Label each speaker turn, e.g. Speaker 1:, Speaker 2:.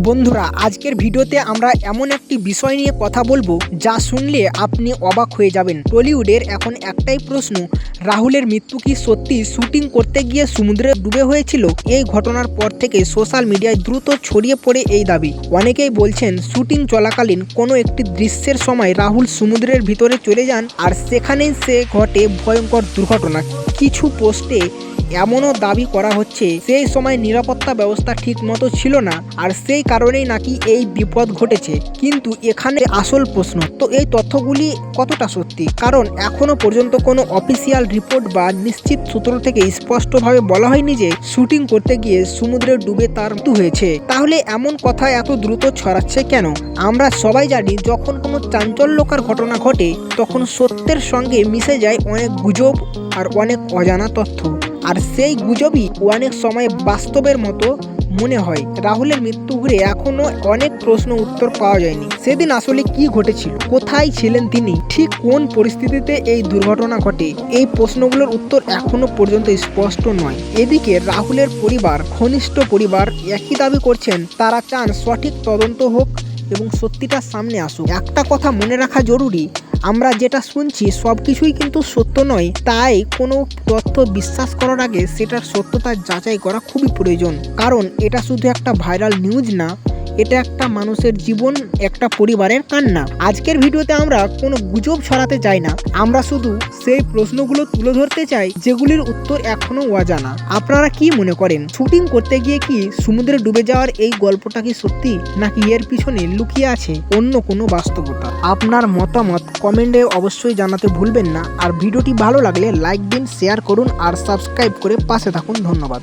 Speaker 1: বন্ধুরা, আজকের ভিডিওতে আমরা এমন একটি বিষয় নিয়ে কথা বলবো যা শুনলে আপনি অবাক হয়ে যাবেন। টলিউডের এখন একটাই প্রশ্ন, রাহুলের মৃত্যু কি সত্যি শুটিং করতে গিয়ে সমুদ্রে ডুবে হয়েছিল? এই ঘটনার পর থেকে সোশ্যাল মিডিয়ায় দ্রুত ছড়িয়ে পড়ে এই দাবি। অনেকেই বলছেন শুটিং চলাকালীন কোনো একটি দৃশ্যের সময় রাহুল সমুদ্রের ভিতরে চলে যান আর সেখানেই সে ঘটে ভয়ঙ্কর দুর্ঘটনা। কিছু পোস্টে এমনও দাবি করা হচ্ছে সেই সময় নিরাপত্তা ব্যবস্থা ঠিক মতো ছিল না আর সেই কারণেই নাকি এই বিপদ ঘটেছে। কিন্তু এখানে আসল প্রশ্ন, তো এই তথ্যগুলি কতটা সত্যি? কারণ এখনো পর্যন্ত কোনো অফিসিয়াল রিপোর্ট বা নিশ্চিত সূত্র থেকে স্পষ্টভাবে বলা হয়নি যে শুটিং করতে গিয়ে সমুদ্রে ডুবে তার মৃত্যু হয়েছে। তাহলে এমন কথা এত দ্রুত ছড়াচ্ছে কেন? আমরা সবাই জানি যখন কোনো চাঞ্চল্যকর ঘটনা ঘটে তখন সত্যের সঙ্গে মিশে যায় অনেক গুজব আর অনেক অজানা তথ্য, আর সেই গুজবই অনেক সময় বাস্তবের মতো মনে হয়। রাহুলের মৃত্যু ঘিরে এখনো অনেক প্রশ্ন উত্তর পাওয়া যায়নি। সেদিন আসলে কি ঘটেছিল, কোথায় ছিলেন তিনি, ঠিক কোন পরিস্থিতিতে এই দুর্ঘটনা ঘটে, এই প্রশ্নগুলোর উত্তর এখনো পর্যন্ত স্পষ্ট নয়। এদিকে রাহুলের পরিবার, ঘনিষ্ঠ পরিবার একই দাবি করছেন, তারা চান সঠিক তদন্ত হোক এবং সত্যিটা সামনে আসুক। একটা কথা মনে রাখা জরুরি, আমরা যেটা শুনছি সব কিছুই কিন্তু সত্য নয়, তাই কোনো তথ্য বিশ্বাস করার আগে সেটার সত্যতা যাচাই করা খুবই প্রয়োজন। কারণ এটা শুধু একটা ভাইরাল নিউজ না, এটা একটা মানুষের জীবন, একটা পরিবারের কান্না। আজকের ভিডিওতে আমরা কোনো গুজব ছড়াতে চাই না, আমরা শুধু সেই প্রশ্নগুলো তুলে ধরতে চাই যেগুলির উত্তর এখনো অজানা। আপনারা কি মনে করেন, শুটিং করতে গিয়ে কি সমুদ্রে ডুবে যাওয়ার এই গল্পটা কি সত্যি, নাকি এর পিছনে লুকিয়ে আছে অন্য কোনো বাস্তবতা? আপনার মতামত কমেন্টে অবশ্যই জানাতে ভুলবেন না। আর ভিডিওটি ভালো লাগলে লাইক দিন, শেয়ার করুন আর সাবস্ক্রাইব করে পাশে থাকুন। ধন্যবাদ।